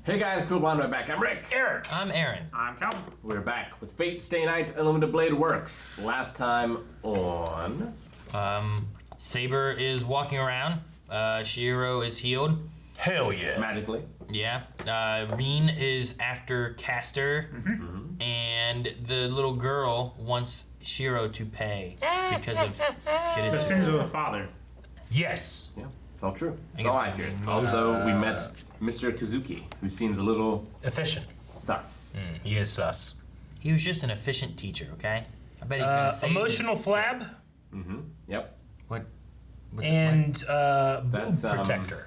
Hey guys, cool blonde right back. I'm Rick. Eric. I'm Aaron. I'm Calvin. We're back with Fate Stay Night Unlimited Blade Works. Last time on... Saber is walking around. Shiro is healed. Hell yeah. Magically. Yeah. Reen is after Caster. And the little girl wants Shiro to pay because of The Kiritsu. sins of the father. Yes. Yeah, it's all true. It's think all it's accurate. most, Also, we met Mr. Kazuki, who seems a little Efficient. sus. He is sus. He was just an efficient teacher, okay? I bet he's gonna save Emotional flab Yep. What's and boob That's, protector.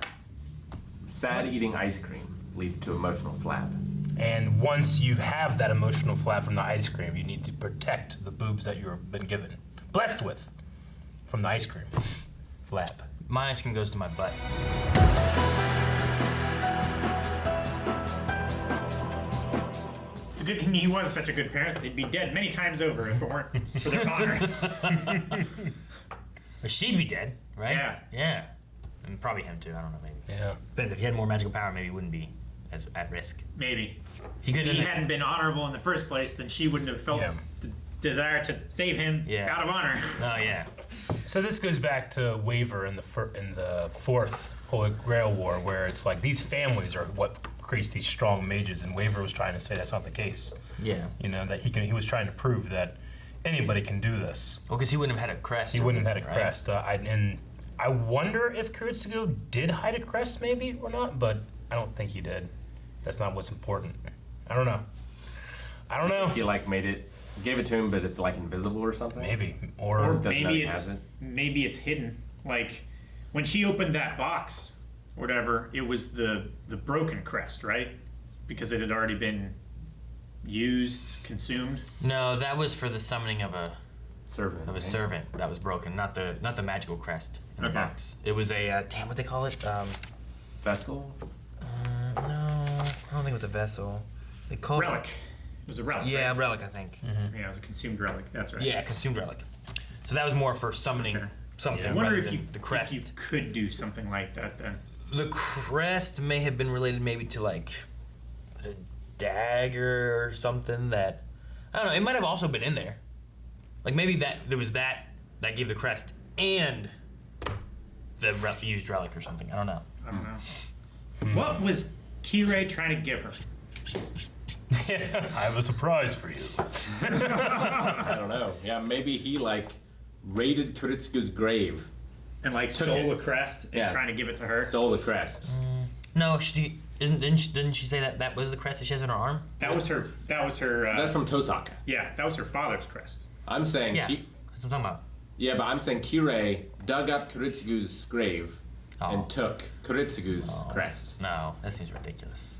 Sad eating ice cream leads to emotional flab. And once you have that emotional flab from the ice cream, you need to protect the boobs that you've been blessed with from the ice cream flab. My ice cream goes to my butt. It's a good thing he was such a good parent. They'd be dead many times over if it weren't for their honor. Or she'd be dead, right? Yeah. Yeah. And probably him too, I don't know, maybe. Yeah. But if he had more magical power, maybe he wouldn't be as at risk. Maybe. He If could he hadn't been honorable in the first place, then she wouldn't have felt Yeah. the desire to save him out of honor. Oh, yeah. So this goes back to Waver in the fourth Holy Grail War, where it's like these families are what creates these strong mages, and Waver was trying to say that's not the case. Yeah. You know, that he was trying to prove that anybody can do this. Well, because he wouldn't have had a crest. He or wouldn't have had a anything, right? crest. And I wonder if Kuritsugu did hide a crest, maybe, or not, but I don't think he did. That's not what's important. I don't know. He like gave it to him, but it's like invisible or something? Maybe. Or Doesn't know maybe he it's has it. maybe it's hidden. Like when she opened that box, or whatever, it was the broken crest, right? Because it had already been used, consumed. No, that was for the summoning of a Servant. servant that was broken, not the magical crest in the Okay. box. It was a damn, what they call it? Vessel? No, I don't think it was a vessel. They called Relic. It was a relic. Yeah, right? relic, I think. Yeah, it was a consumed relic. That's right. Yeah, consumed relic. So that was more for summoning Okay. something I wonder rather if than you the crest. If you could do something like that then. The crest may have been related maybe to like the dagger or something that I don't know. It might have also been in there. Like maybe there was that gave the crest and the used relic or something. I don't know. I don't know. What was Kirei trying to give her? I have a surprise for you. I don't know. Yeah, maybe he like raided Kuritsugu's grave, And like Took stole it. the crest and Yeah. trying to give it to her? stole the crest. No, didn't she say that was the crest that she has on her arm? That was her. That's from Tosaka. Yeah, that was her father's crest. I'm saying, Yeah, that's what I'm talking about. yeah, but I'm saying Kirei dug up Kuritsugu's grave Oh. and took Kuritsugu's crest. No, that seems ridiculous.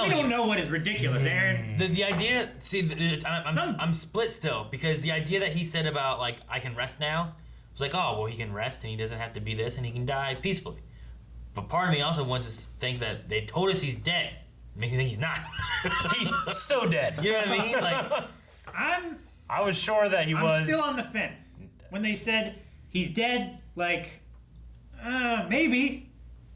We don't know what is ridiculous, Aaron. The idea, see, I'm split still because the idea that he said about like I can rest now was like, oh well, he can rest and he doesn't have to be this and he can die peacefully. But part of me also wants to think that they told us he's dead. Makes me think he's not. He's so dead. You know what I mean? Like, I was sure that he I'm was. still on the fence. When they said he's dead, like, maybe.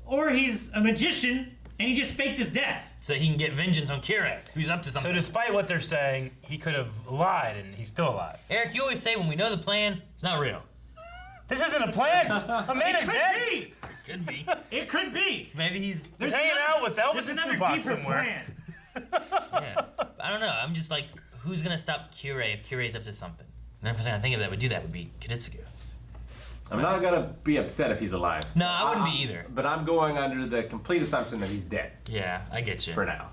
Or he's a magician and he just faked his death. so that he can get vengeance on Kirei, who's up to So something. despite what they're saying, he could have lied and he's still alive. Eric, you always say when we know the plan, it's not real. This isn't a plan. A man is Could dead. be. Could be. It could be. Maybe he's. He's hanging out with Elvis There's and another Tupac deeper somewhere. plan. Yeah. I don't know. I'm just like, who's gonna stop Kirei if Kirei's up to something? And the person I think of that would do that would be Kiritsugu. I'm not gonna be upset if he's alive. No, I wouldn't be either. But I'm going under the complete assumption that he's dead Yeah, I get you. for now.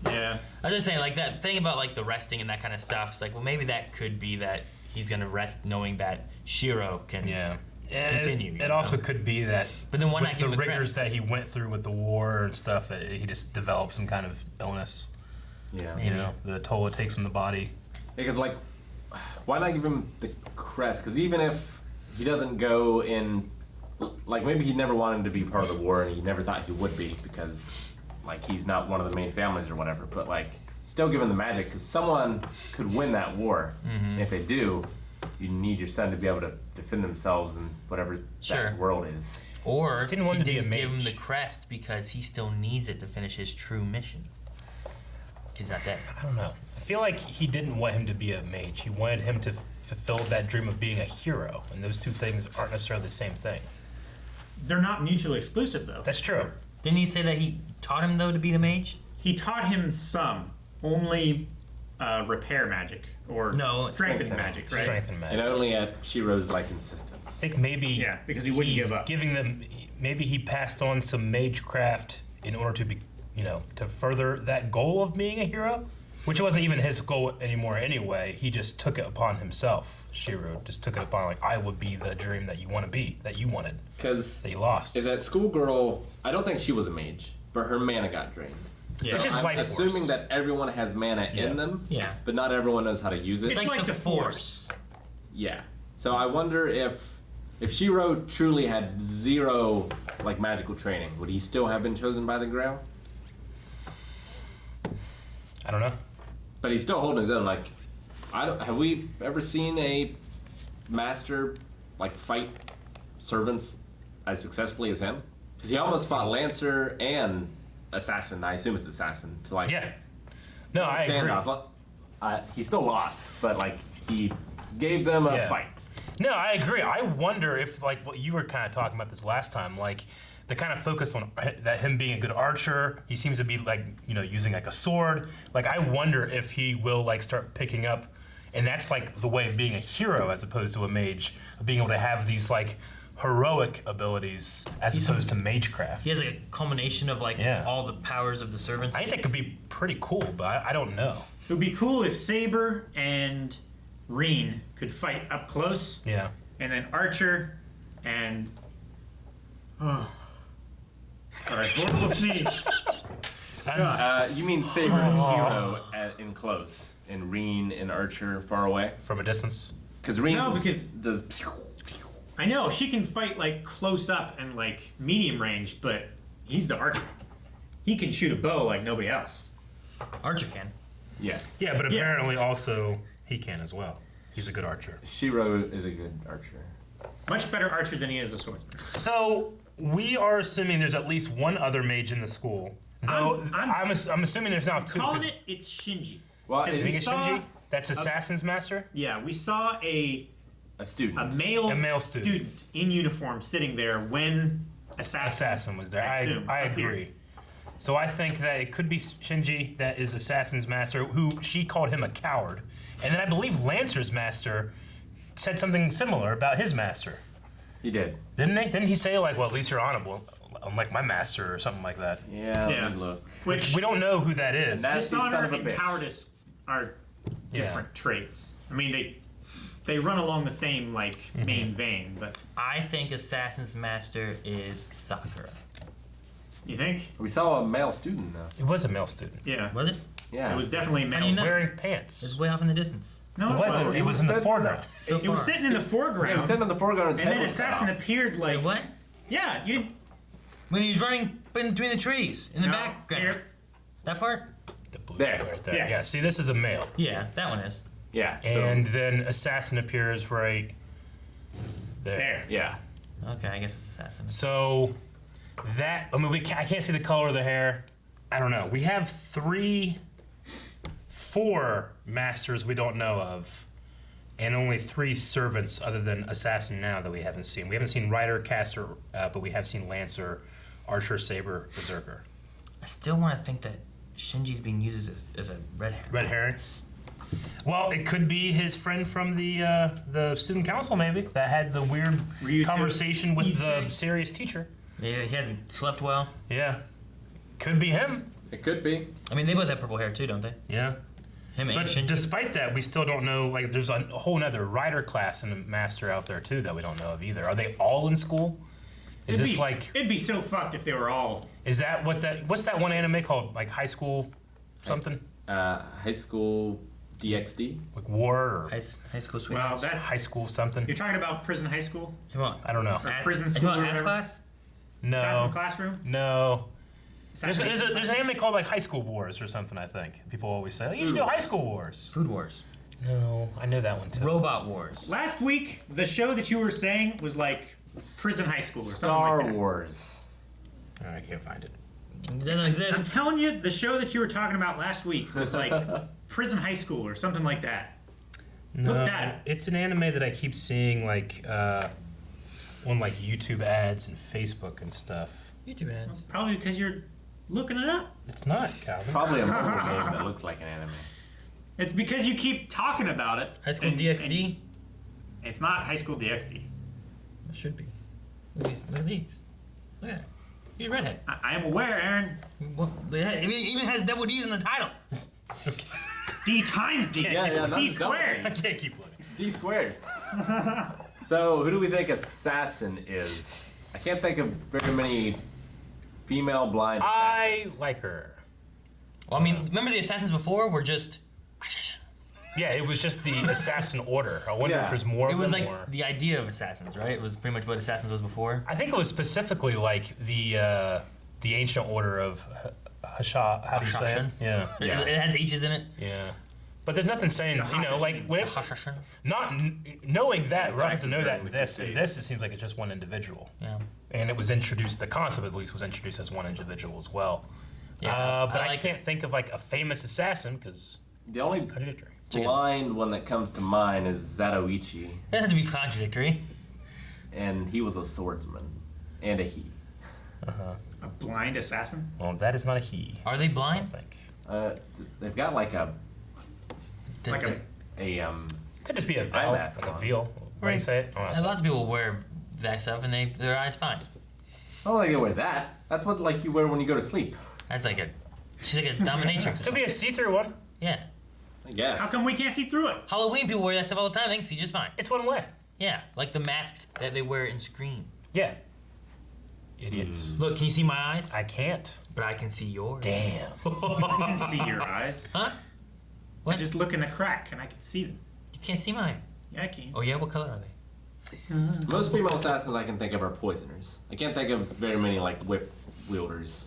Yeah. I was just saying, like, that thing about, like, the resting and that kind of stuff. It's like, well, maybe that could be that he's going to rest knowing that Shiro can continue. It also could be that But then why with not give the him the rigors crest? that he went through with the war and stuff, that he just developed some kind of illness. Yeah. You know, the toll it takes on the body. Because like, why not give him the crest? Because even if he doesn't go in, like maybe he never wanted to be part of the war and he never thought he would be because like he's not one of the main families or whatever. But like, still give him the magic because someone could win that war. And if they do, you need your son to be able to defend themselves in whatever Sure. that world is. Or Didn't want he to be a didn't give him mage. the crest because he still needs it to finish his true mission. He's not dead. I don't know. I feel like he didn't want him to be a mage. He wanted him to fulfill that dream of being a hero, and those two things aren't necessarily the same thing. They're not mutually exclusive, though. That's true. Didn't he say that he taught him, though, to be the mage? He taught him some, only repair magic or No, strengthen magic, right? Strength and magic. And only at Shiro's like insistence. I think maybe Yeah, because he wouldn't he's give up. Giving them, maybe he passed on some Magecraft in order to be, to further that goal of being a hero, which wasn't even his goal anymore anyway. He just took it upon himself. Shiro just took it upon, like, I would be the dream that you want to be, that you wanted, Because that you lost. if that schoolgirl, I don't think she was a mage, but her mana got drained. Yeah. It's just I'm life force. assuming that everyone has mana Yeah. in them, Yeah. but not everyone knows how to use it. It's like the Force. Yeah. So I wonder if Shiro truly had zero like magical training, would he still have been chosen by the Grail? I don't know. But he's still holding his own. Like, have we ever seen a master like fight servants as successfully as him? Because he almost fought Lancer and Assassin. I assume it's Assassin to like Yeah. No, I agree. standoff. He still lost, but like he gave them a Yeah. fight. No, I agree. I wonder if, like, what you were kind of talking about this last time, like, the kind of focus on that him being a good archer, he seems to be, like, using, like, a sword. Like, I wonder if he will, like, start picking up, and that's, like, the way of being a hero as opposed to a mage, of being able to have these, like, heroic abilities as opposed to magecraft. He has like a culmination of like Yeah. all the powers of the servants. I think that could be pretty cool, but I don't know. It would be cool if Saber and Reen could fight up close, Yeah. and then Archer and. Oh. Sorry, horrible sneeze. You mean Saber and Hero in close, and Reen and Archer far away? From a distance. Because Reen No, because- does. I know she can fight like close up and like medium range, but he's the archer. He can shoot a bow like nobody else. Archer can. Yes. Yeah, but apparently also he can as well. He's a good archer. Shiro is a good archer. Much better archer than he is a swordsman. So we are assuming there's at least one other mage in the school. Though I'm assuming there's now two. Calling 'cause it, it's Shinji. Well, Because it being we a saw Shinji, that's Assassin's Master. Yeah, we saw a student. male student. in uniform sitting there when Assassin was there. Zoom I appeared. agree. So I think that it could be Shinji that is Assassin's Master, who she called him a coward. And then I believe Lancer's Master said something similar about his master. He did. Didn't he? Didn't he say, like, well, at least you're honorable, unlike my master, or something like that? Yeah, Yeah. let me look. which We don't know who that is. That's- Nasty son dishonor of a and bitch. cowardice are different traits. I mean, they run along the same like Mm-hmm. main vein, but I think Assassin's Master is Sakura. you think? We saw a male student though. It was a male student. Yeah, Was it? Yeah. it was definitely a How do male. you know? Wearing It's pants. way off in the distance. No, It wasn't. It was in the said- foreground. So It was far. sitting in the He was foreground, sitting in the foreground. His and head then was cut assassin off. appeared like Wait, what? Yeah, you didn't. When he was running in between the trees in the No, background. here. That part? The blue There. right there. Yeah. Yeah. See, this is a male. Yeah, that one is. Yeah. So, And then Assassin appears right there. There. yeah. Okay, I guess it's Assassin. So that, I mean, I can't see the color of the hair. I don't know. We have 4 masters we don't know of, and only 3 servants other than Assassin now that we haven't seen. We haven't seen Rider, Caster, but we have seen Lancer, Archer, Saber, Berserker. I still want to think that Shinji's being used as a red hair. Red herring. Well, it could be his friend from the student council, maybe, that had the weird Ryuto conversation with the Issei. serious teacher. Yeah, he hasn't slept well. Yeah, could be him. It could be. I mean, they both have purple hair too, don't they? Yeah. Him and But Shinji. despite that, we still don't know. Like, there's a whole nother rider class and a master out there too that we don't know of either. Are they all in school? Is this like? It'd be so fucked if they were all. Is that what that? What's that one anime called? Like high school, something High school DxD. like war or high school Well, sweethearts. that's high school something? You're talking about prison high school, You want I don't know. prison you school want or ass whatever? class? assassin No, classroom. no. There's Assassin- an anime called like High School Wars or something. I think people always say, "You should do High School Wars." Food Wars. No, I know that one too. Robot Wars. Last week, the show that you were saying was like Prison High School or something Star like that. Wars. Oh, I can't find it. It doesn't I'm exist. telling you, the show that you were talking about last week was like Prison High School or something like that. No, Look that up. it's an anime that I keep seeing like on like YouTube ads and Facebook and stuff. YouTube ads. Probably because you're looking it up. It's not, Calvin. Probably a mobile game that looks like an anime. It's because you keep talking about it. High School and- DxD? and It's not High School DxD. It should be. Look at these. Look at that. You're a redhead. I am aware, Aaron. Well, it even has double D's in the title. D times D. Yeah, It's that's D double. squared. I can't keep looking. It's D squared. So, who do we think Assassin is? I can't think of very many female blind I assassins. like her. Well, I mean, remember the assassins before were just. Yeah, it was just the assassin order. I wonder Yeah. if there's more It of was them. like or... the idea of assassins, right? It was pretty much what assassins was before. I think it was specifically like the ancient order of Hasha. How do you say it? Hashashin? Yeah, Yeah. It has H's in it. yeah. But there's nothing saying, you know, like when Hashashin. knowing that, we have to know actually that fairly this and confused. this, it seems like it's just one individual. Yeah. And it was introduced, the concept at least was introduced as one individual as well. Yeah, But I I, like can't think of like a famous assassin because The only contradictory. blind one that comes to mind is Zatoichi, It doesn't have to be contradictory. and he was a swordsman and a he. A blind assassin? Well, that is not a he. Are they I blind? think They've got like a Like could just be a Eye veil, mask like a on. veil. What do you say it? Oh, that's- Lots of people wear that stuff and their eyes fine. I don't think they wear that. That's what like you wear when you go to sleep. That's like she's like a dominatrix or Could something. be a see-through one. Yeah. I guess. how come we can't see through it? Halloween people wear that stuff all the time. They can see just fine. It's one way. Yeah, like the masks that they wear in Scream. Yeah. Idiots. Look, can you see my eyes? I can't. But I can see yours. Damn. I can see your eyes. Huh? I What? just look in the crack and I can see them. You can't see mine. Yeah, I can. Oh yeah, what color are they? Most female assassins I can think of are poisoners. I can't think of very many like whip wielders.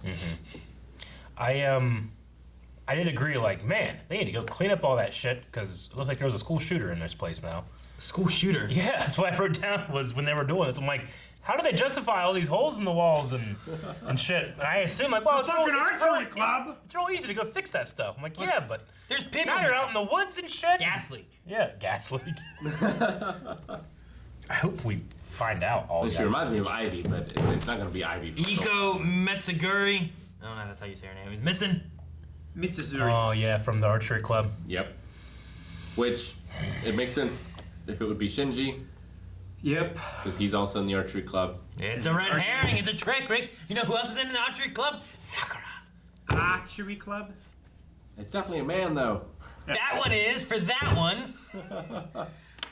I did agree. Like, man, they need to go clean up all that shit because it looks like there was a school shooter in this place now. School shooter. Yeah, that's what I wrote down was when they were doing this. I'm like, how do they justify all these holes in the walls and shit? And I assume like, well, the fucking archery club. It's real easy to go fix that stuff. I'm like, yeah, but There's people. now you're out in the woods and shit. Gas leak. Yeah, gas leak. I hope we find out all Which that. reminds me of Ivy, but it's not going to be Ivy. for sure. Iko Metsuguri. I don't know, that's how you say her name. He's missing. Mitsuzuri. Oh yeah, from the archery club. Yep. Which it makes sense if it would be Shinji, Yep. because he's also in the archery club. It's a red herring. It's a trick, Rick. You know who else is in the archery club? Sakura. Archery club. It's definitely a man though. That one is for that one.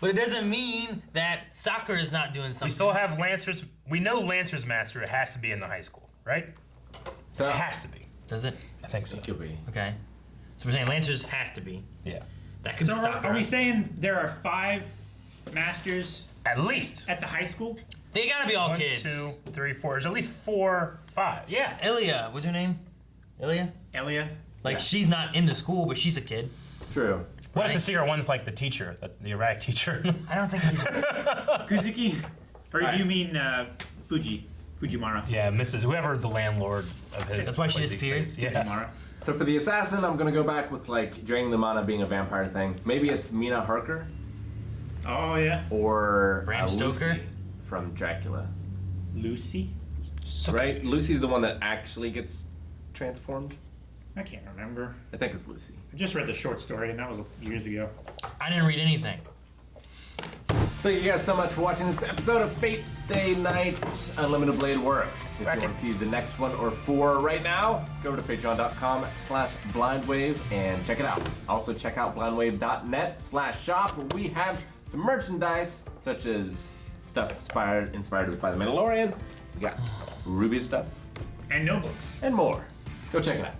But it doesn't mean that Sakura is not doing something. We still have Lancers. We know Lancers Master. It has to be in the high school, right? So It has to be. Does it? I think so. it could be. Okay. So we're saying Lancers has to be. Yeah. That could So be are Sakura. we saying there are 5 masters At least. at the high school? They gotta be all 1, kids. 2, 3, 4. There's at least 4, 5. Yeah. Ilia, what's her name? Ilia? Elia? Like she's not in the school, but she's a kid. True. What if Right. the secret one's like the teacher, that's the erratic teacher? I don't think he's. Kuzuki? Or do you mean Fujimara? Yeah, Mrs. Whoever the landlord of his. That's why she place these disappeared? days. Yeah. Fujimara. So for the assassin, I'm gonna go back with like draining the mana being a vampire thing. Maybe it's Mina Harker Oh, yeah. or Bram Stoker? Lucy from Dracula. Lucy? Right? Lucy's the one that actually gets transformed. I can't remember. I think it's Lucy. I just read the short story, and that was years ago. I didn't read anything. Thank you guys so much for watching this episode of Fate Stay Night Unlimited Blade Works. If Back you in. want to see the next one or 4 right now, go over to patreon.com/blindwave and check it out. Also check out blindwave.net/shop where we have some merchandise such as stuff inspired by The Mandalorian. We got Ruby stuff And no books. and more. Go check it out.